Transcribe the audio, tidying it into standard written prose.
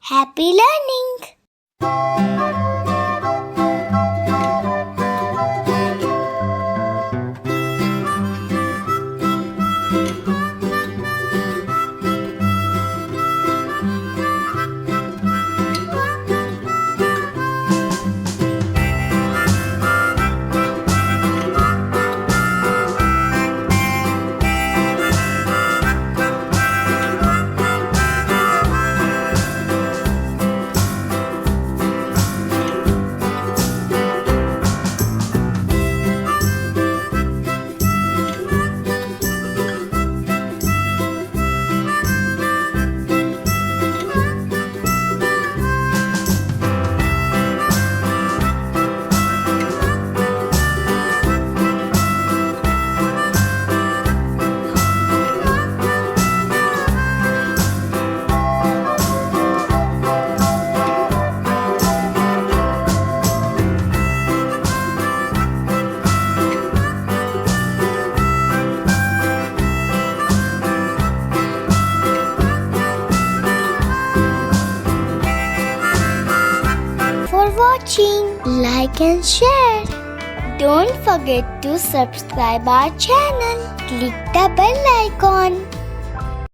Happy learning! For watching, like and share. Don't forget to subscribe our channel. Click the bell icon.